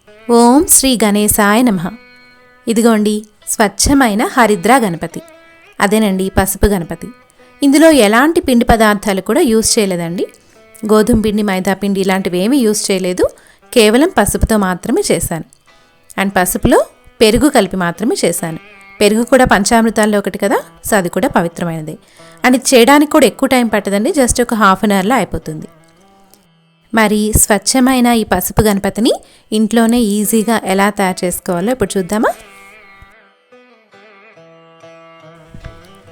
ఓం శ్రీ గణేశాయ నమః. ఇదిగోండి స్వచ్ఛమైన హరిద్ర గణపతి, అదేనండి పసుపు గణపతి. ఇందులో ఎలాంటి పిండి పదార్థాలు కూడా యూజ్ చేయలేదండి. గోధుమ పిండి, మైదా పిండి ఇలాంటివి ఏమీ యూజ్ చేయలేదు. కేవలం పసుపుతో మాత్రమే చేశాను. అండ్ పసుపులో పెరుగు కలిపి మాత్రమే చేశాను. పెరుగు కూడా పంచామృతాల్లో ఒకటి కదా, సో అది కూడా పవిత్రమైనదే. అండ్ ఇది చేయడానికి కూడా ఎక్కువ టైం పట్టదండి, జస్ట్ ఒక హాఫ్ అన్ అవర్లో అయిపోతుంది. మరి స్వచ్ఛమైన ఈ పసుపు గణపతిని ఇంట్లోనే ఈజీగా ఎలా తయారు చేసుకోవాలో ఇప్పుడు చూద్దామా.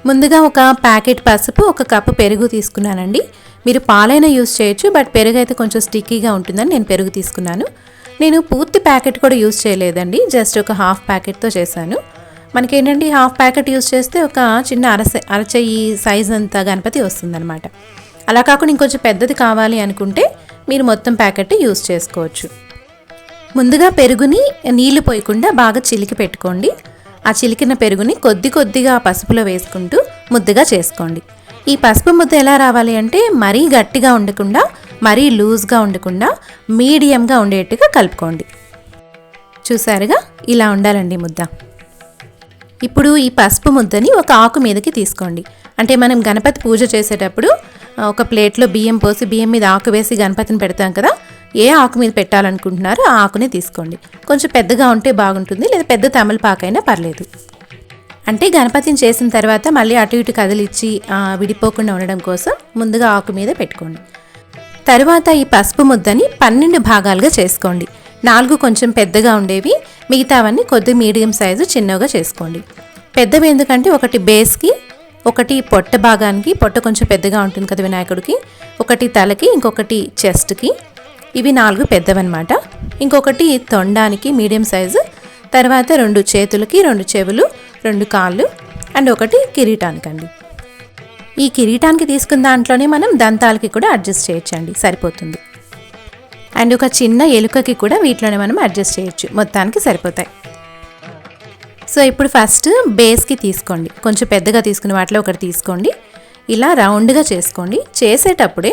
ముందుగా ఒక ప్యాకెట్ పసుపు, ఒక కప్పు పెరుగు తీసుకున్నానండి. మీరు పాలైనా యూజ్ చేయొచ్చు, బట్ పెరుగు అయితే కొంచెం స్టిక్కీగా ఉంటుందని నేను పెరుగు తీసుకున్నాను. నేను పూర్తి ప్యాకెట్ కూడా యూజ్ చేయలేదండి, జస్ట్ ఒక హాఫ్ ప్యాకెట్తో చేశాను. మనకేంటంటే హాఫ్ ప్యాకెట్ యూజ్ చేస్తే ఒక చిన్న అరచెయ్యి సైజ్ అంత గణపతి వస్తుందన్నమాట. అలా కాకుండా ఇంకొంచెం పెద్దది కావాలి అనుకుంటే మీరు మొత్తం ప్యాకెట్ యూజ్ చేసుకోవచ్చు. ముందుగా పెరుగుని నీళ్లు పోయకుండా బాగా చిలికి పెట్టుకోండి. ఆ చిలికిన పెరుగుని కొద్దిగా పసుపులో వేసుకుంటూ ముద్దగా చేసుకోండి. ఈ పసుపు ముద్ద ఎలా రావాలి అంటే మరీ గట్టిగా ఉండకుండా, మరీ లూజ్గా ఉండకుండా మీడియంగా ఉండేట్టుగా కలుపుకోండి. చూసారుగా, ఇలా ఉండాలండి ముద్ద. ఇప్పుడు ఈ పసుపు ముద్దని ఒక ఆకు మీదకి తీసుకోండి. అంటే మనం గణపతి పూజ చేసేటప్పుడు ఒక ప్లేట్లో బియ్యం పోసి బియ్యం మీద ఆకు వేసి గణపతిని పెడతాం కదా, ఏ ఆకు మీద పెట్టాలనుకుంటున్నారో ఆ ఆకుని తీసుకోండి. కొంచెం పెద్దగా ఉంటే బాగుంటుంది, లేదా పెద్ద తమలపాకైనా పర్లేదు. అంటే గణపతిని చేసిన తర్వాత మళ్ళీ అటు ఇటు కదిలిచ్చి విడిపోకుండా ఉండడం కోసం ముందుగా ఆకు మీద పెట్టుకోండి. తర్వాత ఈ పసుపు ముద్దని 12 భాగాలుగా చేసుకోండి. 4 కొంచెం పెద్దగా ఉండేవి, మిగతావన్నీ కొద్ది మీడియం సైజు చిన్నగా చేసుకోండి. పెద్దవి ఎందుకంటే ఒకటి బేస్కి, ఒకటి పొట్ట భాగానికి, పొట్ట కొంచెం పెద్దగా ఉంటుంది కదా వినాయకుడికి, ఒకటి తలకి, ఇంకొకటి చెస్ట్కి. ఇవి 4 పెద్దవన్నమాట. ఇంకొకటి తొండానికి మీడియం సైజు, తర్వాత 2 చేతులకి, 2 చెవులు, 2 కాళ్ళు, అండ్ ఒకటి కిరీటానికండి. ఈ కిరీటానికి తీసుకున్న దాంట్లోనే మనం దంతాలకి కూడా అడ్జస్ట్ చేయొచ్చండి, సరిపోతుంది. అండ్ ఒక చిన్న ఎలుకకి కూడా వీటిలోనే మనం అడ్జస్ట్ చేయొచ్చు, మొత్తానికి సరిపోతాయి. సో ఇప్పుడు ఫస్ట్ బేస్కి తీసుకోండి, కొంచెం పెద్దగా తీసుకున్న వాటిలో ఒకటి తీసుకోండి. ఇలా రౌండ్గా చేసుకోండి. చేసేటప్పుడే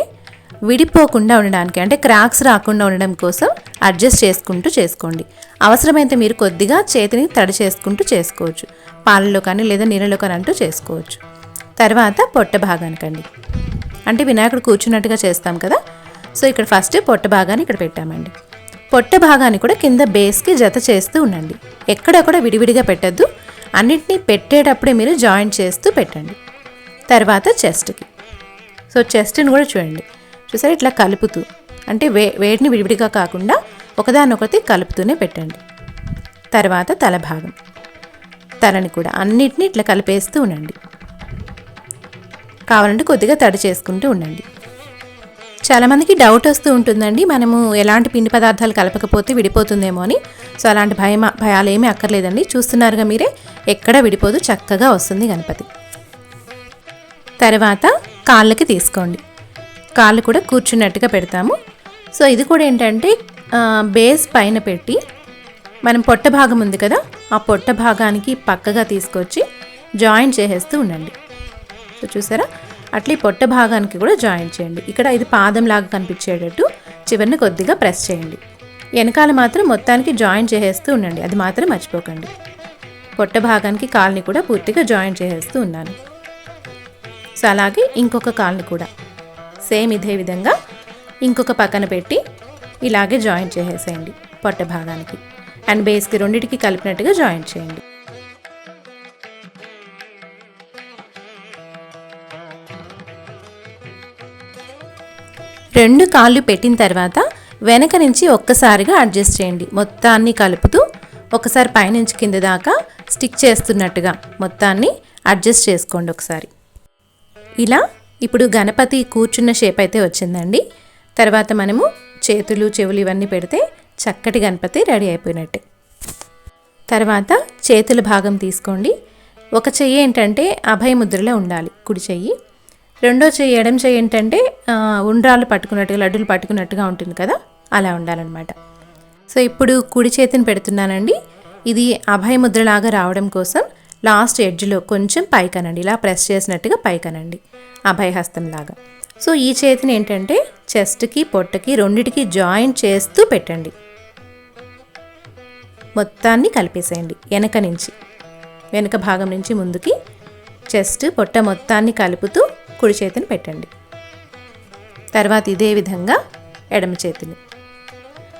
విడిపోకుండా ఉండడానికి, అంటే క్రాక్స్ రాకుండా ఉండడం కోసం అడ్జస్ట్ చేసుకుంటూ చేసుకోండి. అవసరమైతే మీరు కొద్దిగా చేతిని తడి చేసుకుంటూ చేసుకోవచ్చు, పాలలో కానీ లేదా నీళ్ళలో కానీ అంటూ చేసుకోవచ్చు. తర్వాత పొట్ట భాగానికండి, అంటే వినాయకుడు కూర్చున్నట్టుగా చేస్తాం కదా, సో ఇక్కడ ఫస్ట్ పొట్ట భాగాన్ని ఇక్కడ పెట్టామండి. పొట్ట భాగాన్ని కూడా కింద బేస్కి జత చేస్తూ ఉండండి. ఎక్కడ కూడా విడివిడిగా పెట్టద్దు, అన్నిటినీ పెట్టేటప్పుడే మీరు జాయింట్ చేస్తూ పెట్టండి. తర్వాత చెస్ట్కి, సో చెస్ట్ని కూడా చూసారా ఇట్లా కలుపుతూ, అంటే వేటిని విడివిడిగా కాకుండా ఒకదానొకటి కలుపుతూనే పెట్టండి. తర్వాత తల భాగం, తలని కూడా అన్నిటినీ ఇట్లా కలిపేస్తూ ఉండండి. కావాలంటే కొద్దిగా తడి చేసుకుంటూ ఉండండి. చాలామందికి డౌట్ వస్తూ ఉంటుందండి, మనము ఎలాంటి పిండి పదార్థాలు కలపకపోతే విడిపోతుందేమో అని. సో అలాంటి భయాలు ఏమీ అక్కర్లేదండి. చూస్తున్నారుగా మీరే, ఎక్కడ విడిపోదు, చక్కగా వస్తుంది గణపతి. తర్వాత కాళ్ళకి తీసుకోండి. కాళ్ళు కూడా కూర్చున్నట్టుగా పెడతాము. సో ఇది కూడా ఏంటంటే బేస్ పైన పెట్టి మనం పొట్ట భాగం ఉంది కదా, ఆ పొట్ట భాగానికి పక్కగా తీసుకొచ్చి జాయింట్ చేసేస్తూ ఉండండి. సో చూసారా, అట్లీ పొట్ట భాగానికి కూడా జాయింట్ చేయండి. ఇక్కడ ఇది పాదంలాగా కనిపించేటట్టు చివరిని కొద్దిగా ప్రెస్ చేయండి. వెనకాల మాత్రం మొత్తానికి జాయింట్ చేసేస్తూ ఉండండి, అది మాత్రం మర్చిపోకండి. పొట్ట భాగానికి కాల్ని కూడా పూర్తిగా జాయింట్ చేసేస్తూ ఉన్నాను. సో అలాగే ఇంకొక కాల్ని కూడా సేమ్ ఇదే విధంగా ఇంకొక పక్కన పెట్టి ఇలాగే జాయింట్ చేసేసేయండి పొట్ట భాగానికి. అండ్ బేస్కి రెండింటికి కలిపినట్టుగా జాయింట్ చేయండి. రెండు కాళ్ళు పెట్టిన తర్వాత వెనక నుంచి ఒక్కసారిగా అడ్జస్ట్ చేయండి. మొత్తాన్ని కలుపుతూ ఒకసారి పైనుంచి కింద దాకా స్టిక్ చేస్తున్నట్టుగా మొత్తాన్ని అడ్జస్ట్ చేసుకోండి ఒకసారి. ఇలా ఇప్పుడు గణపతి కూర్చున్న షేప్ అయితే వచ్చిందండి. తర్వాత మనము చేతులు, చెవులు ఇవన్నీ పెడితే చక్కటి గణపతి రెడీ అయిపోయినట్టే. తర్వాత చేతుల భాగం తీసుకోండి. ఒక చెయ్యి ఏంటంటే అభయ ముద్రలో ఉండాలి, కుడి చెయ్యి. రెండో చెయ్యి, ఎడమ చెయ్యి ఏంటంటే ఉండ్రాలు పట్టుకున్నట్టుగా, లడ్డూలు పట్టుకున్నట్టుగా ఉంటుంది కదా, అలా ఉండాలన్నమాట. సో ఇప్పుడు కుడి చేతిని పెడుతున్నానండి. ఇది అభయ ముద్రలాగా రావడం కోసం లాస్ట్ ఎడ్జ్లో కొంచెం పైకనండి, ఇలా ప్రెస్ చేసినట్టుగా పైకనండి, అభయహస్తం లాగా. సో ఈ చేతిని ఏంటంటే చెస్ట్కి, పొట్టకి రెండిటికి జాయింట్ చేస్తూ పెట్టండి. మొత్తాన్ని కలిపేసేయండి. వెనక భాగం నుంచి ముందుకి చెస్ట్ పొట్ట మొత్తాన్ని కలుపుతూ కుడి చేతిని పెట్టండి. తర్వాత ఇదే విధంగా ఎడమ చేతిని.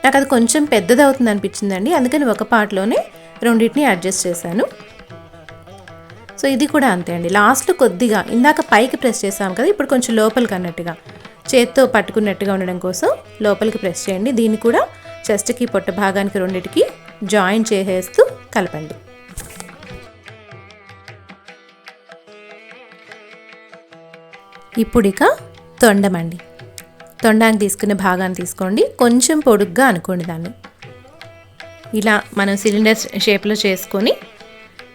నాకు అది కొంచెం పెద్దది అవుతుంది అనిపించిందండి, అందుకని ఒక పార్ట్లోనే రెండింటిని అడ్జస్ట్ చేశాను. సో ఇది కూడా అంతే అండి. లాస్ట్లో కొద్దిగా ఇందాక పైకి ప్రెస్ చేసాం కదా, ఇప్పుడు కొంచెం లోపలికి అన్నట్టుగా చేత్తో పట్టుకున్నట్టుగా ఉండడం కోసం లోపలికి ప్రెస్ చేయండి. దీన్ని కూడా చెస్ట్కి పొట్ట భాగానికి రెండింటికి జాయిన్ చేసేస్తూ కలపండి. ఇప్పుడు ఇక తొండమండి. తొండానికి తీసుకునే భాగాన్ని తీసుకోండి, కొంచెం పొడుగ్గా అనుకోండి దాన్ని. ఇలా మనం సిలిండర్ షేప్లో చేసుకొని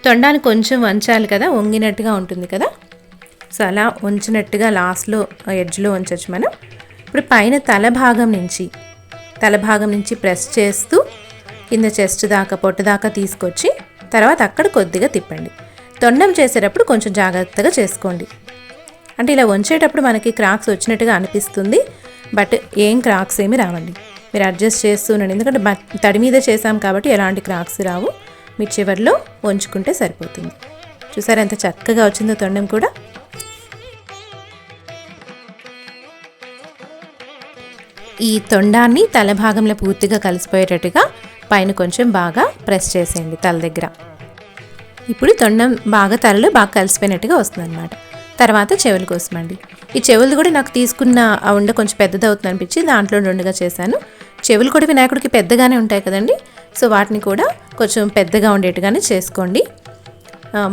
తొండాన్ని కొంచెం వంచాలి కదా, వంగినట్టుగా ఉంటుంది కదా. సో అలా వంచినట్టుగా లాస్ట్లో ఎడ్జ్లో వంచవచ్చు మనం. ఇప్పుడు పైన తల భాగం నుంచి ప్రెస్ చేస్తూ కింద చెస్ట్ దాకా పొట్ట దాకా తీసుకొచ్చి తర్వాత అక్కడ కొద్దిగా తిప్పండి. తొండం చేసేటప్పుడు కొంచెం జాగ్రత్తగా చేసుకోండి. అంటే ఇలా వంచేటప్పుడు మనకి క్రాక్స్ వచ్చినట్టుగా అనిపిస్తుంది, బట్ ఏం క్రాక్స్ ఏమి రావండి. మీరు అడ్జస్ట్ చేస్తూనండి, ఎందుకంటే తడి మీద చేసాం కాబట్టి ఎలాంటి క్రాక్స్ రావు. మీ చివర్లో వంచుకుంటే సరిపోతుంది. చూసారా ఎంత చక్కగా వచ్చిందో తొండం కూడా. ఈ తొండాన్ని తల భాగంలో పూర్తిగా కలిసిపోయేటట్టుగా పైన కొంచెం బాగా ప్రెస్ చేసేయండి తల దగ్గర. ఇప్పుడు తొండం తలలో బాగా కలిసిపోయినట్టుగా వస్తుందన్నమాట. తర్వాత చెవుల కోసం అండి. ఈ చెవులు కూడా నాకు తీసుకున్న ఆ ఉండ కొంచెం పెద్దది అవుతుంది అనిపించి దాంట్లో రెండుగా చేశాను. చెవులు కూడా వినాయకుడికి పెద్దగానే ఉంటాయి కదండి, సో వాటిని కూడా కొంచెం పెద్దగా ఉండేట్టుగానే చేసుకోండి.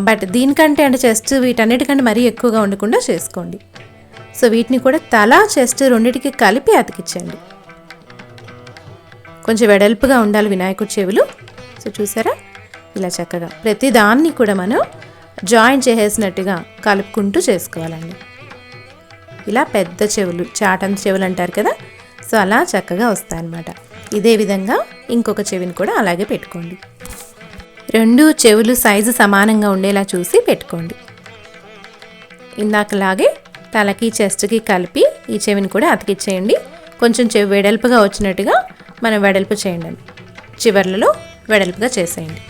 బట్ దీనికంటే అంటే చెస్ట్ వీటన్నిటికంటే మరీ ఎక్కువగా ఉండకుండా చేసుకోండి. సో వీటిని కూడా తల చెస్ట్ రెండింటికి కలిపి అతికించండి. కొంచెం వెడల్పుగా ఉండాలి వినాయకుడి చెవులు. సో చూసారా ఇలా చక్కగా ప్రతి దాన్ని కూడా మనం జాయిన్ చేసేసినట్టుగా కలుపుకుంటూ చేసుకోవాలండి. ఇలా పెద్ద చెవులు, చాటంత చెవులు అంటారు కదా, సో అలా చక్కగా వస్తాయన్నమాట. ఇదే విధంగా ఇంకొక చెవిని కూడా అలాగే పెట్టుకోండి. రెండు చెవులు సైజు సమానంగా ఉండేలా చూసి పెట్టుకోండి. ఇందాకలాగే తలకి చెస్ట్కి కలిపి ఈ చెవిని కూడా అతికిచ్చేయండి. కొంచెం చెవి వెడల్పుగా వచ్చినట్టుగా మనం వెడల్పు చేయండి, చివర్లలో వెడల్పుగా చేసేయండి.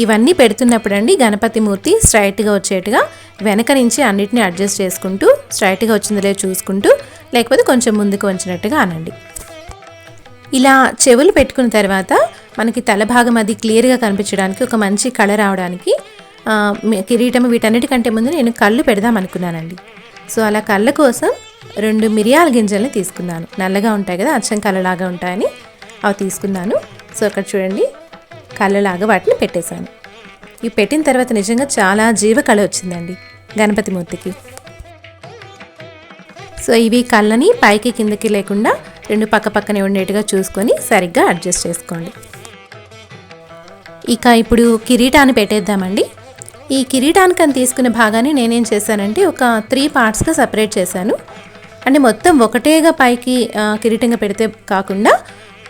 ఇవన్నీ పెడుతున్నప్పుడు అండి గణపతి మూర్తి స్ట్రైట్గా వచ్చేట్టుగా వెనక నుంచి అన్నిటిని అడ్జస్ట్ చేసుకుంటూ స్ట్రైట్గా వచ్చిందో లేదో చూసుకుంటూ, లేకపోతే కొంచెం ముందుకు వంచినట్టుగా అనండి. ఇలా చెవులు పెట్టుకున్న తర్వాత మనకి తల భాగం అది క్లియర్గా కనిపించడానికి, ఒక మంచి కళ రావడానికి కిరీటం వీటన్నిటికంటే ముందు నేను కళ్ళు పెడదాం అనుకున్నానండి. సో అలా కళ్ళ కోసం 2 మిరియాల గింజల్ని తీసుకున్నాను. నల్లగా ఉంటాయి కదా, అచ్చం కళ్ళలాగా ఉంటాయని అవి తీసుకున్నాను. సో అక్కడ చూడండి కళ్ళలాగా వాటిని పెట్టేశాను. ఇవి పెట్టిన తర్వాత నిజంగా చాలా జీవకళ వచ్చిందండి గణపతి మూర్తికి. సో ఇవి కళ్ళని పైకి కిందకి లేకుండా 2 పక్కనే ఉండేట్టుగా చూసుకొని సరిగ్గా అడ్జస్ట్ చేసుకోండి. ఇక ఇప్పుడు కిరీటాన్ని పెట్టేద్దామండి. ఈ కిరీటానికి అని తీసుకున్న భాగాన్ని నేనేం చేశానంటే ఒక 3 పార్ట్స్గా సపరేట్ చేశాను. అంటే మొత్తం ఒకటేగా పైకి కిరీటంగా పెడితే కాకుండా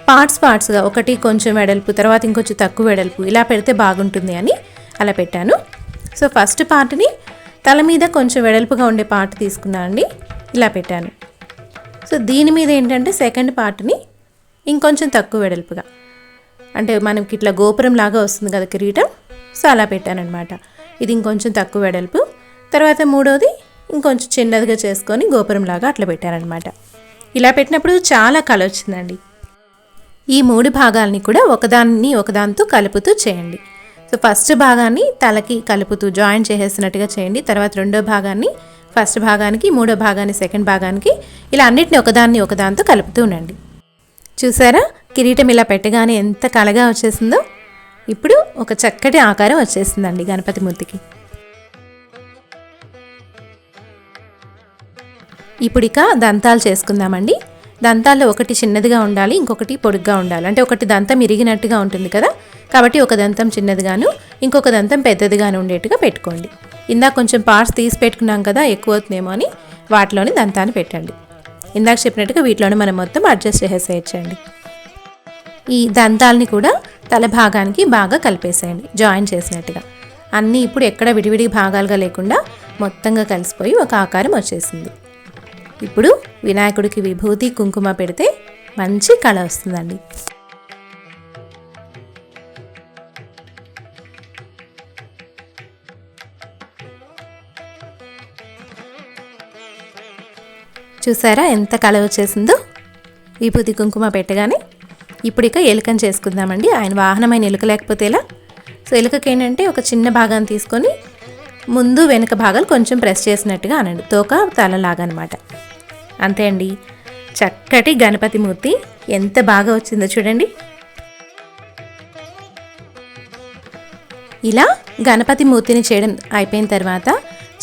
పార్ట్స్గా, ఒకటి కొంచెం వెడల్పు, తర్వాత ఇంకొంచెం తక్కువ వెడల్పు, ఇలా పెడితే బాగుంటుంది అని అలా పెట్టాను. సో ఫస్ట్ పార్ట్ని తల మీద కొంచెం వెడల్పుగా ఉండే పార్ట్ తీసుకున్నాను అండి, ఇలా పెట్టాను. సో దీని మీద ఏంటంటే సెకండ్ పార్ట్ని ఇంకొంచెం తక్కువ వెడల్పుగా, అంటే మనకి ఇట్లా గోపురం లాగా వస్తుంది కదా కిరీటం, సో అలా పెట్టానన్నమాట. ఇది ఇంకొంచెం తక్కువ వెడల్పు, తర్వాత మూడోది ఇంకొంచెం చిన్నదిగా చేసుకొని గోపురం లాగా అట్లా పెట్టానన్నమాట. ఇలా పెట్టినప్పుడు చాలా కళ వచ్చిందండి. ఈ 3 భాగాల్ని కూడా ఒకదానితో కలుపుతూ చేయండి. సో ఫస్ట్ భాగాన్ని తలకి కలుపుతూ జాయిన్ చేసేసినట్టుగా చేయండి. తర్వాత రెండో భాగాన్ని ఫస్ట్ భాగానికి, మూడో భాగాన్ని సెకండ్ భాగానికి, ఇలా అన్నిటిని ఒకదానితో కలుపుతూ ఉండండి. చూసారా కిరీటం ఇలా పెట్టగానే ఎంత కళగా వచ్చేసిందో. ఇప్పుడు ఒక చక్కటి ఆకారం వచ్చేసిందండి గణపతి మూర్తికి. ఇప్పుడు ఇక దంతాలు చేసుకుందామండి. దంతాల్లో ఒకటి చిన్నదిగా ఉండాలి, ఇంకొకటి పొడుగ్గా ఉండాలి. అంటే ఒకటి దంతం ఇరిగినట్టుగా ఉంటుంది కదా, కాబట్టి ఒక దంతం చిన్నదిగాను ఇంకొక దంతం పెద్దదిగాను ఉండేట్టుగా పెట్టుకోండి. ఇందాక కొంచెం పార్ట్స్ తీసి పెట్టుకున్నాం కదా, ఎక్కువ అవుతుందేమో అని వాటిలోని దంతాన్ని పెట్టండి. ఇందాక చెప్పినట్టుగా వీటిలోనే మనం మొత్తం అడ్జస్ట్ చేసేయచ్చండి. ఈ దంతాలని కూడా తల భాగానికి బాగా కలిపేసేయండి, జాయిన్ చేసినట్టుగా. అన్నీ ఇప్పుడు ఎక్కడ విడివిడి భాగాలుగా లేకుండా మొత్తంగా కలిసిపోయి ఒక ఆకారం వచ్చేసింది. ఇప్పుడు వినాయకుడికి విభూతి కుంకుమ పెడితే మంచి కళ వస్తుందండి. చూసారా ఎంత కళ వచ్చేసిందో విభూతి కుంకుమ పెట్టగానే. ఇప్పుడు ఇక ఎలుకను చేసుకుందామండి. ఆయన వాహనమైన ఎలుక లేకపోతే ఎలా? సో ఎలుకకి ఏంటంటే ఒక చిన్న భాగాన్ని తీసుకొని ముందు వెనుక భాగాలు కొంచెం ప్రెస్ చేసినట్టుగా అనండి, తోక తలలాగా అనమాట. అంతే అండి, చక్కటి గణపతి మూర్తి ఎంత బాగా వచ్చిందో చూడండి. ఇలా గణపతి మూర్తిని చేయడం అయిపోయిన తర్వాత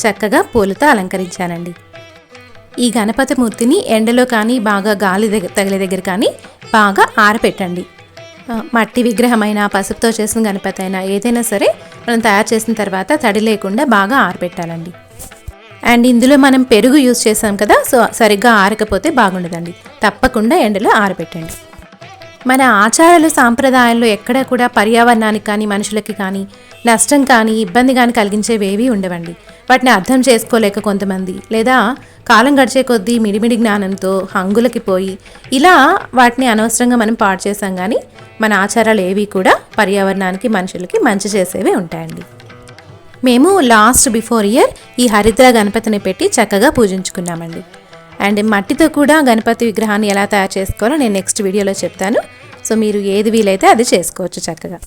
చక్కగా పూలతో అలంకరించానండి. ఈ గణపతి మూర్తిని ఎండలో కానీ బాగా గాలి తగిలే దగ్గర కానీ బాగా ఆరపెట్టండి. మట్టి విగ్రహమైనా పసుపుతో చేసిన గణపతి అయినా ఏదైనా సరే మనం తయారు చేసిన తర్వాత తడి లేకుండా బాగా ఆరబెట్టాలండి. అండ్ ఇందులో మనం పెరుగు యూజ్ చేసాం కదా, సో సరిగ్గా ఆరకపోతే బాగుండదండి. తప్పకుండా ఎండలో ఆరబెట్టండి. మన ఆచారాలు సాంప్రదాయాల్లో ఎక్కడ కూడా పర్యావరణానికి కానీ మనుషులకి కానీ నష్టం కానీ ఇబ్బంది కానీ కలిగించేవేవి ఉండవండి. వాటిని అర్థం చేసుకోలేక కొంతమంది, లేదా కాలం గడిచే కొద్దీ మిడిమిడి జ్ఞానంతో హంగులకి పోయి ఇలా వాటిని అనవసరంగా మనం పాడు చేసాం. కానీ మన ఆచారాలు ఏవి కూడా పర్యావరణానికి మనుషులకి మంచి చేసేవే ఉంటాయండి. మేము లాస్ట్ బిఫోర్ ఇయర్ ఈ హరిద్ర గణపతిని పెట్టి చక్కగా పూజించుకున్నామండి. అండ్ మట్టితో కూడా గణపతి విగ్రహాన్ని ఎలా తయారు చేసుకోవాలో నేను నెక్స్ట్ వీడియోలో చెప్తాను. సో మీరు ఏది వీలైతే అది చేసుకోవచ్చు చక్కగా.